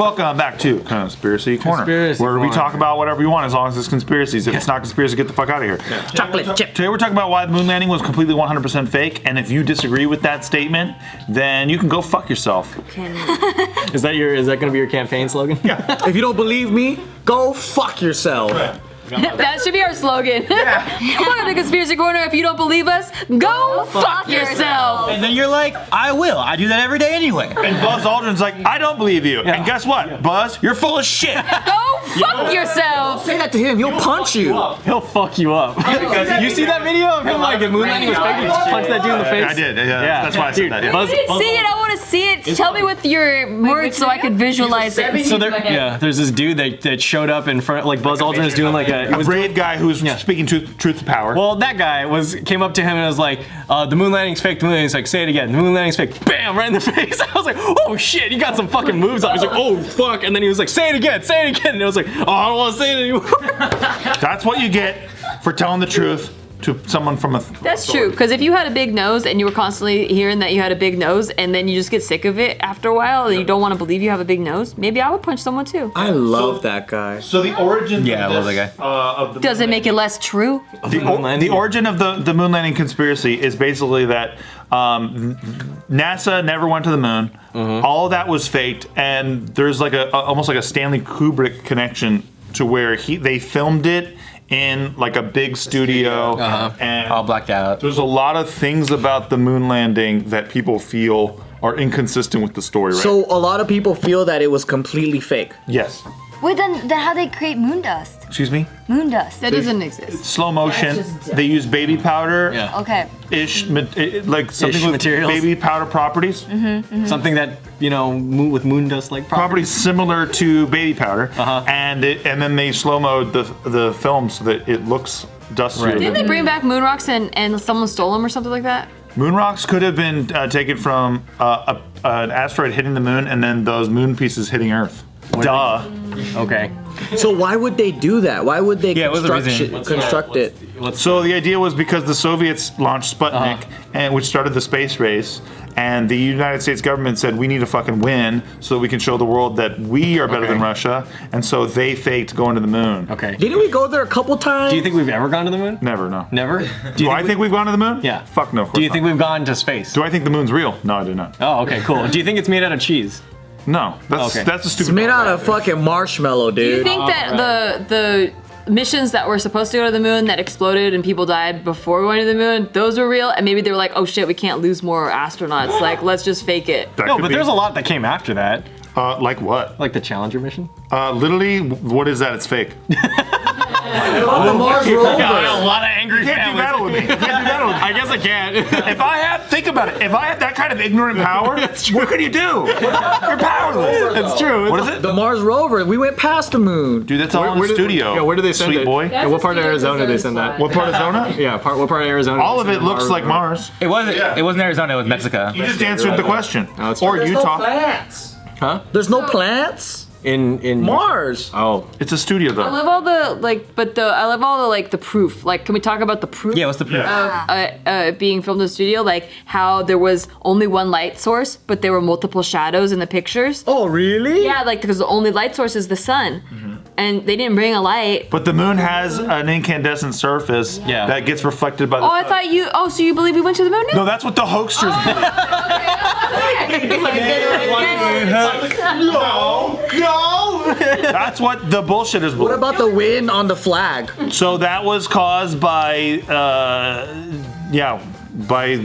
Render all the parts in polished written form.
Welcome back to Conspiracy Corner, where we talk about whatever we want as long as it's conspiracies. If it's not conspiracy, get the fuck out of here. Yeah. Chocolate chip. Today we're talking about why the moon landing was completely 100% fake, and if you disagree with that statement, then you can go fuck yourself. Is that gonna be your campaign slogan? Yeah. If you don't believe me, go fuck yourself. Right. That should be our slogan. Yeah. Welcome to Conspiracy Corner. If you don't believe us, go fuck yourself. And then you're like, I will. I do that every day anyway. And Buzz Aldrin's like, I don't believe you. Yeah. And guess what, Buzz? You're full of shit. Go fuck yourself. Say that to him. He'll punch you. He'll fuck you up. You see that video of him like moon landing was fake? He just punched that dude in the face. I did. Yeah. That's why I said that. Yeah. I didn't see it. I want to see it. Tell me with your words so I could visualize it. So there's this dude that showed up in front, like Buzz Aldrin is doing like a brave guy who's speaking truth to power. Well, that guy came up to him and was like, the moon landing's fake. The moon landing's fake. Say it again. The moon landing's fake. Bam! Right in the face. I was like, oh shit! He got some fucking moves on. He was like, oh fuck! And then he was like, say it again. Say it again. And I was like, oh, I don't want to say it anymore. That's what you get for telling the truth to someone from a. That's true, because if you had a big nose and you were constantly hearing that you had a big nose and then you just get sick of it after a while and you don't want to believe you have a big nose, maybe I would punch someone too. I love that guy. So the origin. Yeah, I love that guy. Does it make it less true? The origin of the moon landing conspiracy is basically that NASA never went to the moon. Mm-hmm. All of that was faked, and there's like almost like a Stanley Kubrick connection to where they filmed it in like a big studio, and all blacked out. There's a lot of things about the moon landing that people feel are inconsistent with the story, right? So a lot of people feel that it was completely fake. Yes. Wait, then how they create moon dust? Excuse me? Moon dust. That doesn't exist. Slow motion. They use baby powder. Yeah. Okay. Like something with materials. baby powder properties. Mm-hmm. Something that with moon dust like properties similar to baby powder, and then they slow mode the film so that it looks dustier. Right. Didn't they bring back moon rocks and someone stole them or something like that? Moon rocks could have been taken from an asteroid hitting the moon and then those moon pieces hitting Earth. Duh. Okay. So why would they do that? Why would they construct it? So the idea was because the Soviets launched Sputnik, and which started the space race, and the United States government said we need to fucking win so that we can show the world that we are better than Russia, and so they faked going to the moon. Okay. Didn't we go there a couple times? Do you think we've ever gone to the moon? Never, no. Never? Do I think we've gone to the moon? Yeah. Fuck no. Of course Do you not. think we've gone to space? Do I think the moon's real? No, I do not. Oh, okay, cool. Do you think it's made out of cheese? No, that's a stupid. It's made out of fucking marshmallow, dude. Do you think that the missions that were supposed to go to the moon that exploded and people died before going to the moon, those were real? And maybe they were like, oh shit, we can't lose more astronauts. Like, let's just fake it. No, but there's a lot that came after that. Like what? Like the Challenger mission? Literally, what is that? It's fake. The Mars rover. Got a lot of angry You can't do battle with me. You can't do battle with me. I guess I can. Think about it. If I had that kind of ignorant power, what could you do? You're powerless. It's true. What is it? The Mars rover. We went past the moon. Dude, that's all in the studio. Where do they send Sweet it? boy. Yeah, what part of Arizona do they send that? What part of Arizona? Yeah, what part of Arizona? All of it looks like Mars. It wasn't Arizona, it was Mexico. You just answered the question. No, or Utah. Plants. Huh? There's no plants. In Mars. Oh. It's a studio though. I love all the proof. Like, can we talk about the proof? Yeah, what's the proof? Of being filmed in the studio, like how there was only one light source, but there were multiple shadows in the pictures. Oh, really? Yeah, like because the only light source is the sun, and they didn't bring a light. But the moon has an incandescent surface that gets reflected by the sun. I thought you. Oh, so you believe we went to the moon now? No, that's what the hoaxsters believe. No. That's what the bullshitters believe. What about the wind on the flag? So that was caused by,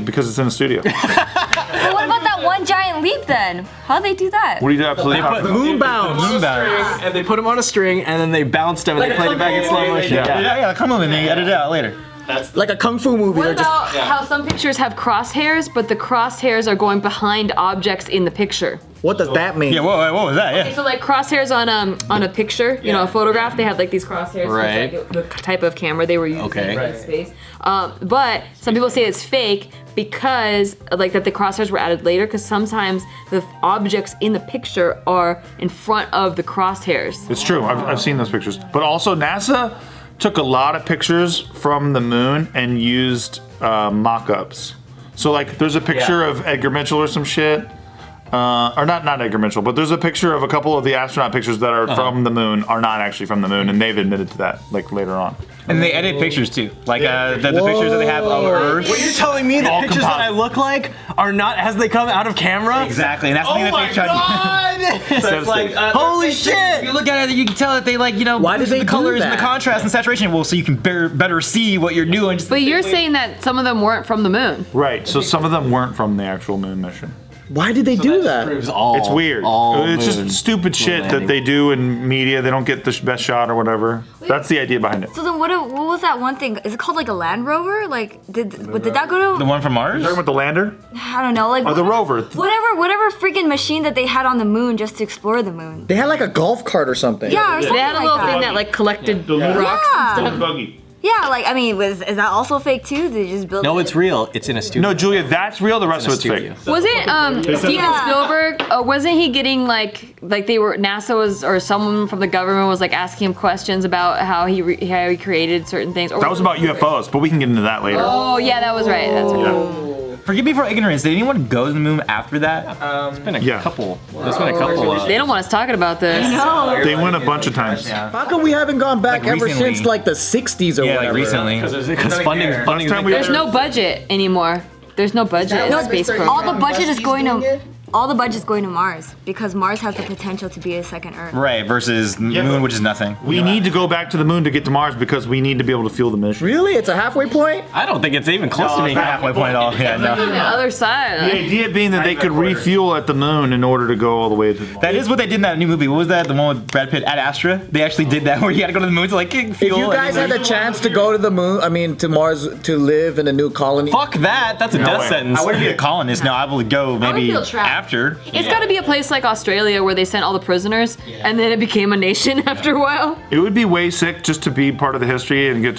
because it's in a studio. But what about that one giant leap then? How'd they do that? What are you absolutely Moon bounce. And they put him on a string, and then they bounced him, and they played it back in slow motion. Yeah, come on, and then you edit it out later. Like a kung fu movie. What about how some pictures have crosshairs, but the crosshairs are going behind objects in the picture? What does that mean? Yeah, what was that? Yeah. Okay, so like crosshairs on a picture, you know, a photograph, they have like these crosshairs. Right. Like the type of camera they were using Okay. in space. But some people say it's fake because like that the crosshairs were added later because sometimes the objects in the picture are in front of the crosshairs. It's true. I've seen those pictures. But also NASA took a lot of pictures from the moon and used mock-ups. So like there's a picture of Edgar Mitchell or some shit or not Edgar Mitchell, but there's a picture of a couple of the astronaut pictures that are from the moon are not actually from the moon, and they've admitted to that like later on. And they edit pictures too, like the pictures that they have of Earth. What you're telling me the pictures that I look like are not as they come out of camera? Exactly, and that's the thing that they tried. So it's like, holy shit! If you look at it, you can tell that they like, Why did they the do colors and that? the contrast and saturation. Well, so you can better see what you're doing. But you're saying that some of them weren't from the moon. Right. So some of them weren't from the actual moon mission. Why did they do that? Proves all, It's weird. It's just stupid shit that they do in media. They don't get the best shot or whatever. That's the idea behind it. So then what was that one thing? Is it called like a Land Rover? Like did that go The to one from Mars? Talking about the lander I don't know, like or the rover? whatever freaking machine that they had on the moon just to explore the moon. They had like a golf cart or something. Yeah, or something They had a like little that. thing that like collected rocks Yeah. and stuff. Buggy. Yeah, like I mean, is that also fake too? Did they just build No, it? it's real. It's in a studio. No, Julia, that's real. The rest of it's studio. fake. Wasn't Steven Yeah. Spielberg? Wasn't he getting like they were NASA was or someone from the government was like asking him questions about how he created certain things? Or That was about UFOs, but we can get into that later. Oh yeah, that was right. That's right. Forgive me for ignorance. Did anyone go to the moon after that? There's been a Yeah. couple. There's been a couple. They don't want us talking about this. They went a bunch of times. How come we haven't gone back Like ever recently. since like the 60s or Yeah, whatever? like recently. Because funding. time we- There's no budget anymore. There's no budget in the space program. All the budget is going to Mars because Mars has the potential to be a second Earth. Right, versus moon, which is nothing. We need to go back to the moon to get to Mars because we need to be able to fuel the mission. Really? It's a halfway point? I don't think it's even close to being Not halfway point at all. Yeah, On no. the other side. The idea being that they could refuel at the moon in order to go all the way to the That is what they did in that new movie. What was that? The one with Brad Pitt at Astra? They actually did that where you had to go to the moon to like fuel. If you guys had the chance to go to the moon, to Mars to live in a new colony. Fuck that. That's a death way. sentence. I wouldn't be a colonist. No, I will go maybe feel trapped. after. It's got to be a place like Australia where they sent all the prisoners, and then it became a nation after a while. It would be way sick just to be part of the history and get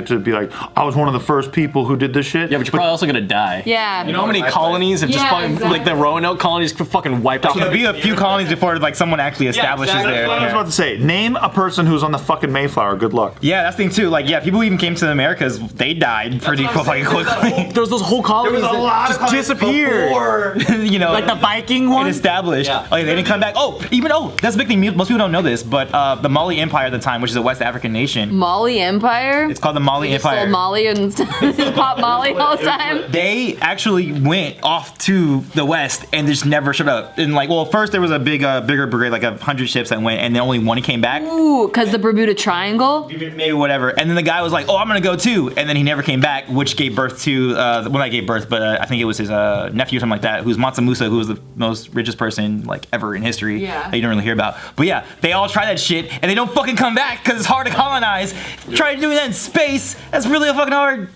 to be like, I was one of the first people who did this shit. Yeah, but you're probably also gonna die. Yeah. You know how many colonies have just Yeah, fucking, exactly. like the Roanoke colonies fucking wiped out? There'll be a few colonies before like someone actually establishes exactly. there. That's what I was about to say. Name a person who's on the fucking Mayflower. Good luck. Yeah, that's the thing too. Like, yeah, people even came to the Americas. They died pretty fucking quickly. There's those whole colonies that just disappeared. You know, Like the Viking it one? established. Yeah. Oh, yeah, they didn't come back. That's a big thing. Most people don't know this, but the Mali Empire at the time, which is a West African nation, Mali Empire? it's called the Mali Just Empire. sold Molly and just pop Molly all the time. They actually went off to the west and just never showed up. And like, well, first there was a bigger brigade, like 100 ships that went, and then only one came back. Ooh, because the Bermuda Triangle? Maybe whatever. And then the guy was like, "Oh, I'm gonna go too," and then he never came back, which gave birth to well, not gave birth, but I think it was his nephew or something like that, who's Mansa Musa, who was the most richest person like ever in history. Yeah. That you don't really hear about. But yeah, they all try that shit and they don't fucking come back because it's hard to colonize. Try doing that in space. That's really fucking hard.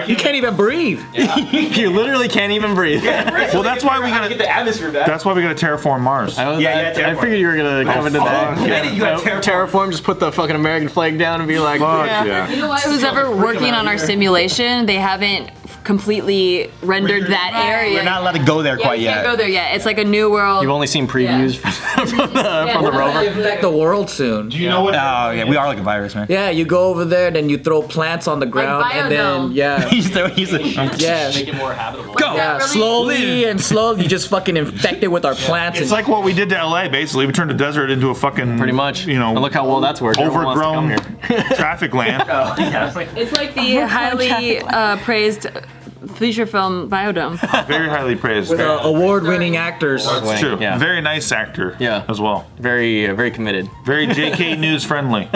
You can't even breathe. You literally can't even breathe. Well, that's why we gotta get the atmosphere back. That's why we gotta terraform Mars. I figured you were gonna come into that. yeah. You got terraform, just put the fucking American flag down and be like, Fuck yeah. You know what? Who's ever working on our simulation, they haven't completely rendered that area. We're not allowed to go there Yeah, quite you can't yet. go there yet. It's like a new world. You've only seen previews from the rover. Affect the world soon. Do you know what? Oh yeah, we are like a virus, man. Yeah, you go over there, then you throw plants on the ground, and then biodome. He's yeah, it more habitable. go. yeah, slowly and slowly, you just fucking infect it with our plants. It's and like what we did to LA. Basically, we turned the desert into a fucking Pretty much. You know, And look how well that's worked. Everyone wants to come overgrown here. traffic land. It's like the highly praised feature film Biodome. Very highly praised. with award-winning actors. It's true. Yeah. Very nice actor. Yeah. As well. Very committed. Very JK News friendly.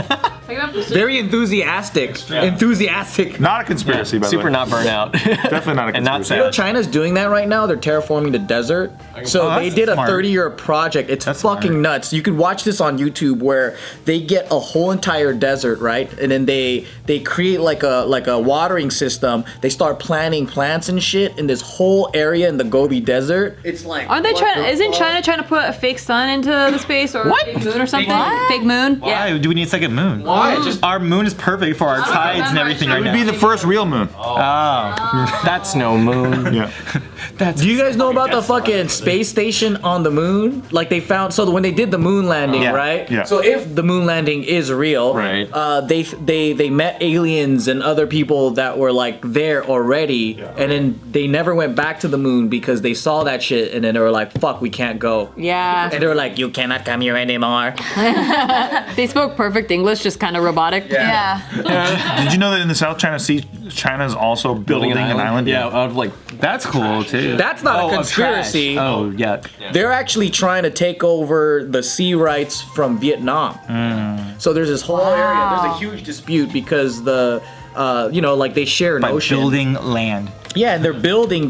Very enthusiastic. Enthusiastic. Not a conspiracy, by the Super way. not burnt out. Definitely not a And not conspiracy. You know, sad. China's doing that right now. They're terraforming the desert. So they that's did a smart. 30-year project. It's fucking smart. nuts. You can watch this on YouTube where they get a whole entire desert, right? And then they create like a watering system. They start planting plants and shit in this whole area in the Gobi Desert. It's like Aren't they trying? Isn't China trying to put a fake sun into the space or a fake moon or something? Fake moon? Why do we need a second moon? Why? Just Our moon is perfect for our tides and everything It right would now. be the first real moon. that's no moon. Yeah. Do you guys know about the fucking space station on the moon? Like they found, so when they did the moon landing, Yeah. right? Yeah. So if the moon landing is real, Right. They met aliens and other people that were like there already, and then they never went back to the moon because they saw that shit, and then they were like, "Fuck, we can't go." Yeah. And they were like, "You cannot come here anymore." They spoke perfect English, just kind of robotic. Yeah. Did you know that in the South China Sea, China's also building an island? Yeah, out of like That's cool too. That's not Oh, a of conspiracy. trash. Oh yeah. They're actually trying to take over the sea rights from Vietnam. So there's this whole area. There's a huge dispute because like they share an By ocean. building land. Yeah, and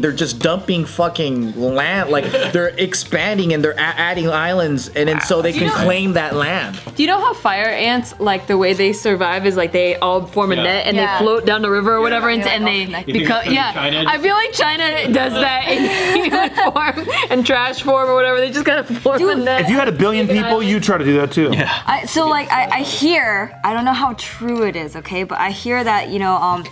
they're just dumping fucking land. Like they're expanding and they're adding islands, and then so they can claim that land. Do you know how fire ants, like the way they survive is like they all form a net and Yeah. they float down the river or whatever, and, Yeah, and like they all connected. become, You think China I feel like China does that in human form and trash form or whatever. They just kind of form a net. If you had 1 billion people, you'd try to do that too. Yeah. I hear, I don't know how true it is, okay, but I hear that,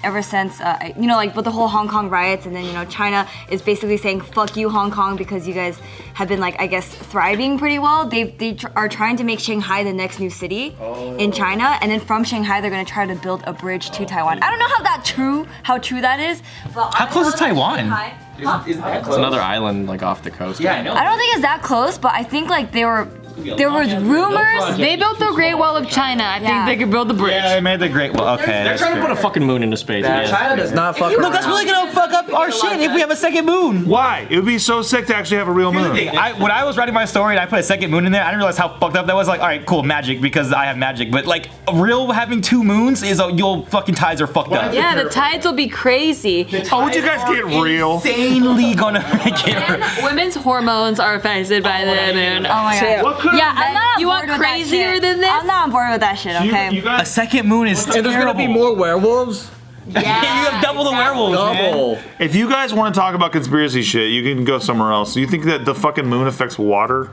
ever since, like with the whole Hong Kong riots, and then, China is basically saying, fuck you, Hong Kong, because you guys have been, like, I guess, thriving pretty well. They are trying to make Shanghai the next new city in China, and then from Shanghai, they're going to try to build a bridge to Taiwan. I don't know how true that is, but How close is Taiwan? it's another island like off the coast. Yeah, I know. I don't think it's that close, but I think, like, there was rumors. They built the Great Wall of China. I think Yeah. they could build the bridge. Yeah, I made the great. Well, okay. They're That's trying to fair. put a fucking moon into space. man. China does not fuck Look, around. that's really gonna fuck up our shit if we have a second moon. Why? It would be so sick to actually have a real moon. When I was writing my story and I put a second moon in there, I didn't realize how fucked up that was. Like, all right, cool, magic because I have magic, but like real having 2 moons is your fucking tides are fucked up. Yeah, the tides will be crazy. Oh, would you guys get real? Insanely gonna make it. Women's hormones are affected by the moon. Oh my god. What could Yeah, I'm not on You want board with that crazier shit. than this? I'm not on board with that shit, okay? You A guys, second moon is terrible. And there's gonna be more werewolves. you have double the werewolves, man. Double. if you guys want to talk about conspiracy shit, you can go somewhere else. You think that the fucking moon affects water?